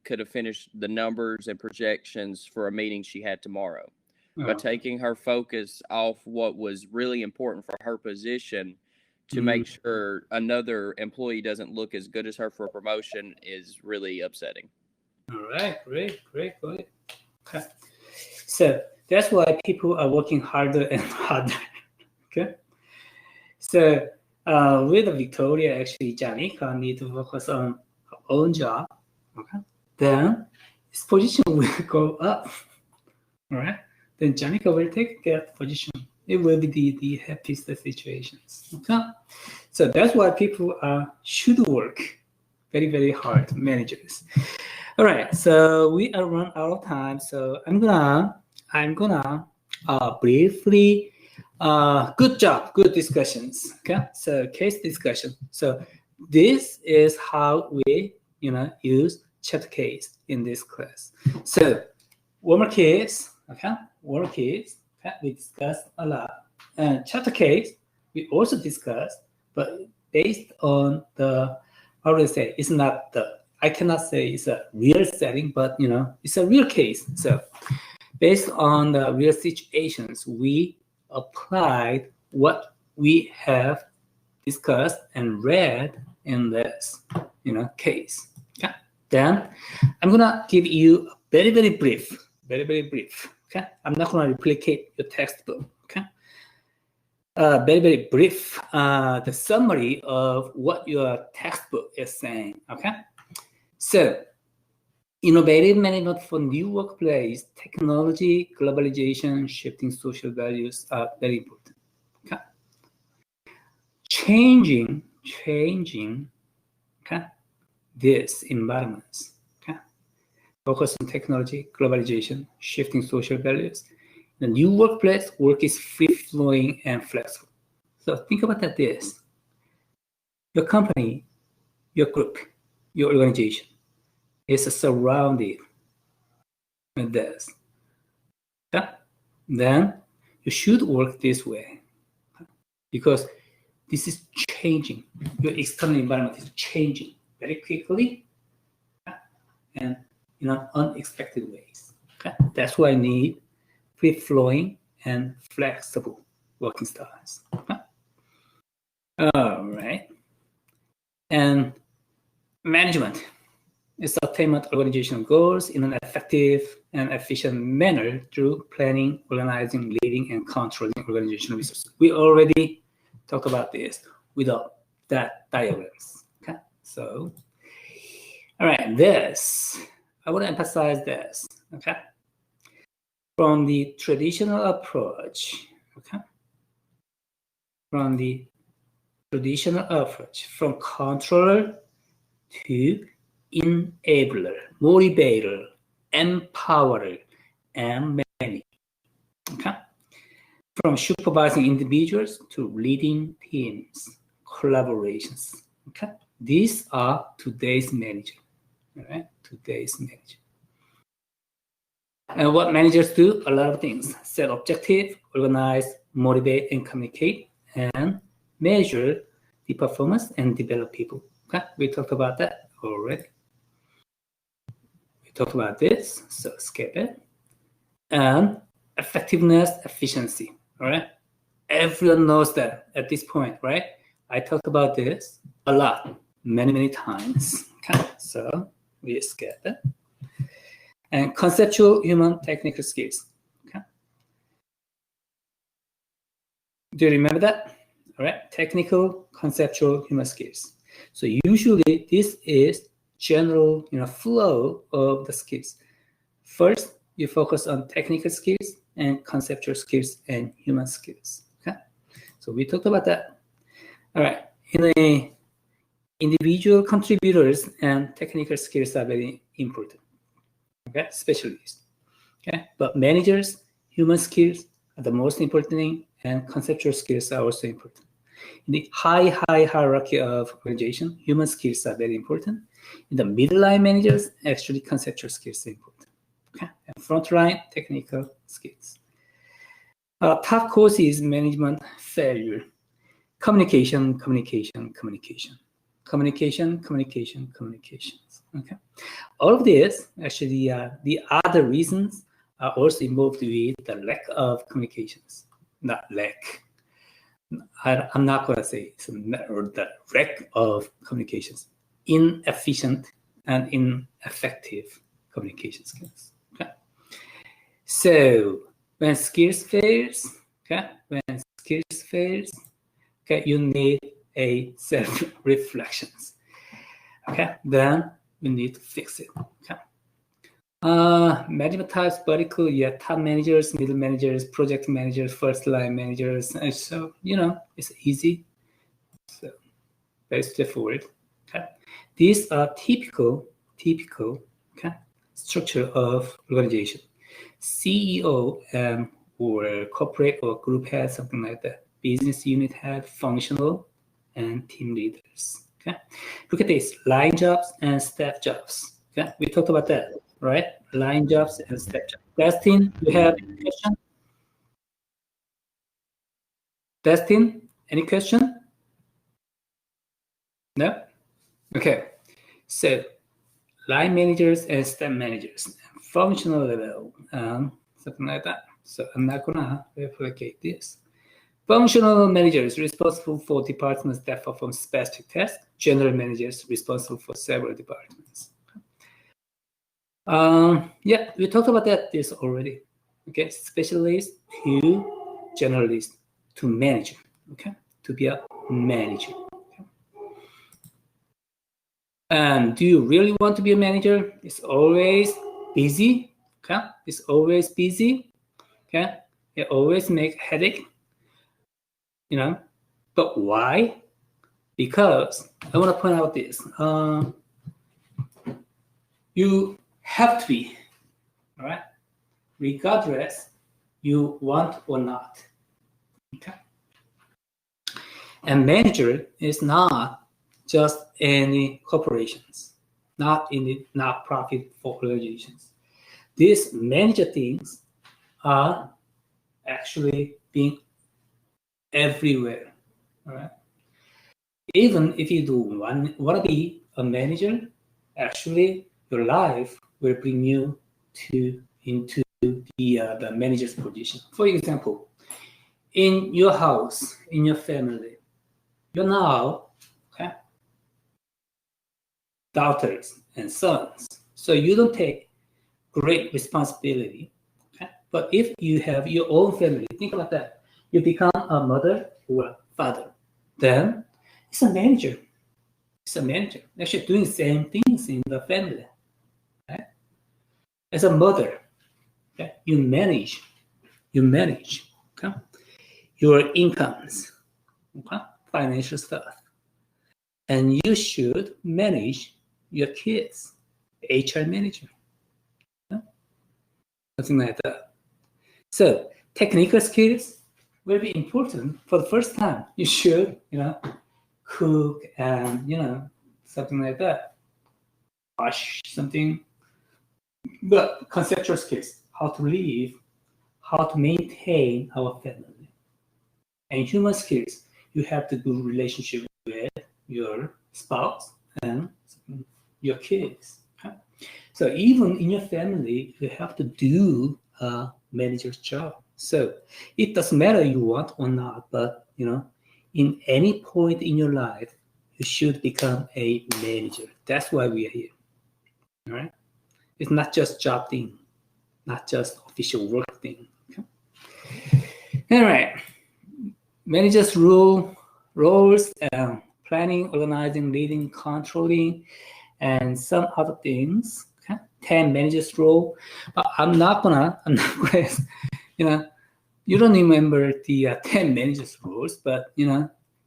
could have finished the numbers and projections for a meeting she had tomorrow. By taking her focus off what was really important for her position to make sure another employee doesn't look as good as her for a promotion is really upsetting. All right, great. Okay. So that's why people are working harder and harder. Okay. So with Victoria, actually, Janika need to focus on her own job. Okay. Then his position will go up. All right. Then Janika will take that position. It will be the happiest situations. Okay. So that's why people should work very, very hard, managers. All right. So we are run out of time. So I'm gonna briefly. Good job. Good discussions. Okay. So case discussion. So this is how we use chapter case in this class. So one more case. Okay. One more case. Okay. We discussed a lot. And chapter case we also discussed, but based on the how do I say? It's not I cannot say it's a real setting, but it's a real case. So based on the real situations, we applied what we have discussed and read in this case. Okay. Then I'm gonna give you a very, very brief. Okay. I'm not gonna replicate your textbook. Okay. Very, very brief. The summary of what your textbook is saying. Okay. So innovative management for new workplace, technology, globalization, shifting social values are very important. Okay. Changing, okay, this environments. Okay. Focus on technology, globalization, shifting social values. The new workplace, work is free-flowing and flexible. So think about that this. Your company, your group, your organization is surrounded with this. Yeah? Then you should work this way because this is changing. Your external environment is changing very quickly and unexpected ways. Okay? That's why I need free-flowing and flexible working styles. Okay? All right. And management is attainment organizational goals in an effective and efficient manner through planning, organizing, leading, and controlling organizational resources. We already talked about this without that diagrams. Okay, so all right, I want to emphasize this. Okay, from the traditional approach. Okay, from controller to enabler, motivator, empower, and manage. Okay? From supervising individuals to leading teams, collaborations. Okay? These are today's manager. All right? Today's manager. And what managers do? A lot of things. Set objective, organize, motivate, and communicate, and measure the performance and develop people. Okay? We talked about that already. We talked about this, so skip it. And effectiveness, efficiency. All right? Everyone knows that at this point, right? I talked about this a lot, many times. Okay? So we skip it. And conceptual human technical skills. Okay. Do you remember that? All right. Technical, conceptual human skills. So usually this is general, flow of the skills. First, you focus on technical skills and conceptual skills and human skills. Okay. So we talked about that. All right. Individual contributors and technical skills are very important. Okay, specialists. Okay, but managers, human skills are the most important thing, and conceptual skills are also important. In the high hierarchy of organization, human skills are very important. In the middle line managers, actually conceptual skills are important. Okay, and front line technical skills. Top cause is management failure. Communications. Okay. All of this, actually, the other reasons are also involved with the lack of communications. Not lack. I'm not going to say the lack of communications. Inefficient and ineffective communication skills. Okay. So when skills fails, okay, you need a self-reflections. Okay, then you need to fix it. Okay. Management types, vertical, top managers, middle managers, project managers, first line managers. And so, it's easy. So very straightforward. Okay. These are typical okay, structure of organization. CEO or corporate or group head, something like that. Business unit head, functional, and team leaders. Okay, look at this: line jobs and staff jobs. Okay, we talked about that, right? Line jobs and staff jobs. Destin, you have any question? Destin, any question? No? Okay, so line managers and staff managers, functional level, something like that. So I'm not gonna replicate this. Functional managers responsible for departments that perform specific tasks. General managers responsible for several departments. We talked about this already. Okay, specialist to generalist to manager. Okay, to be a manager. Okay. And do you really want to be a manager? It's always busy. Okay, it's always busy. Okay, it always make headache. But why? Because I want to point out this. You have to be, all right? Regardless, you want or not. Okay. And manager is not just any corporations, not in the not-profit organizations. These manager things are actually being everywhere. All right. Even if you do want to be a manager, actually your life will bring you into the manager's position. For example, in your house, in your family, you're now daughters and sons, so you don't take great responsibility. Okay? But if you have your own family, think about that. You become a mother or a father, then it's a manager. It's a manager. Actually doing the same things in the family. Right? As a mother, okay, you manage okay, your incomes, okay, financial stuff. And you should manage your kids, HR manager. Okay? something like that. So technical skills will be important. For the first time, you should, cook and, something like that. Wash something. But conceptual skills, how to live, how to maintain our family. And human skills, you have to do relationship with your spouse and your kids. Okay? So even in your family, you have to do a manager's job. So it doesn't matter you want or not, but in any point in your life, you should become a manager. That's why we are here. All right? It's not just job thing, not just official work thing. Okay? All right. Managers' roles, planning, organizing, leading, controlling, and some other things. Okay? 10 managers' role. But I'm not gonna, you don't remember the 10 managers' roles, but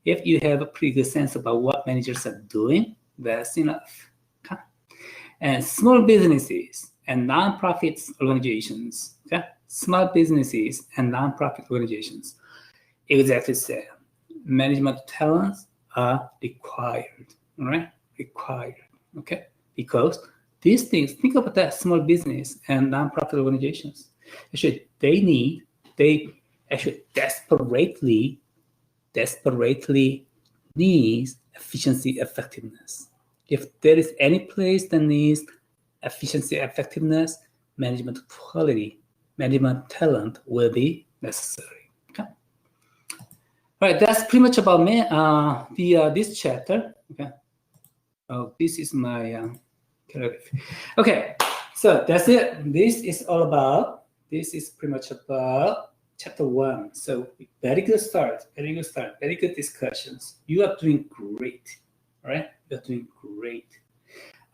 if you have a pretty good sense about what managers are doing, that's enough. Okay? And small businesses and nonprofit organizations. Okay? Small businesses and nonprofit organizations. Exactly said. Management talents are required. All right? Required. Okay? Because these things, think about that, small business and nonprofit organizations. Actually, they actually desperately needs efficiency, effectiveness. If there is any place that needs efficiency, effectiveness, management quality, management talent will be necessary. Okay. All right, that's pretty much about me. This chapter. Okay. Oh, this is my calligraphy. Okay, so that's it. This is pretty much about chapter 1. So very good start, very good discussions. You are doing great, all right? You're doing great.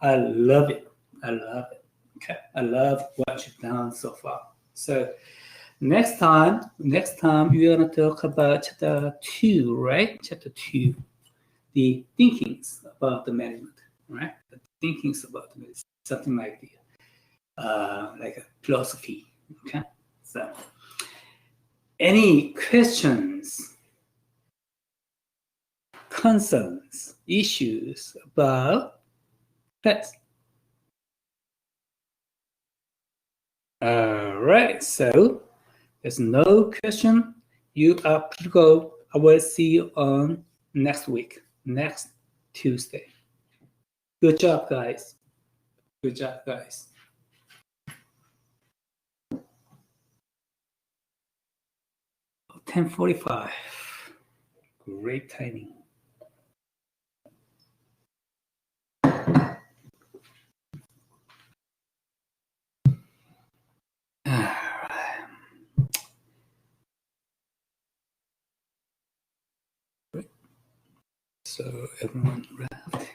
I love it. Okay, I love what you've done so far. So next time we're gonna talk about chapter 2, right? Chapter 2, the thinkings about the management, right? The thinkings about the management, something like a philosophy. Okay, so. Any questions, concerns, issues about that? All right, so there's no question. You are good to go. I will see you on next week, next Tuesday. Good job, guys. 10:45. Great timing. All right. So everyone left.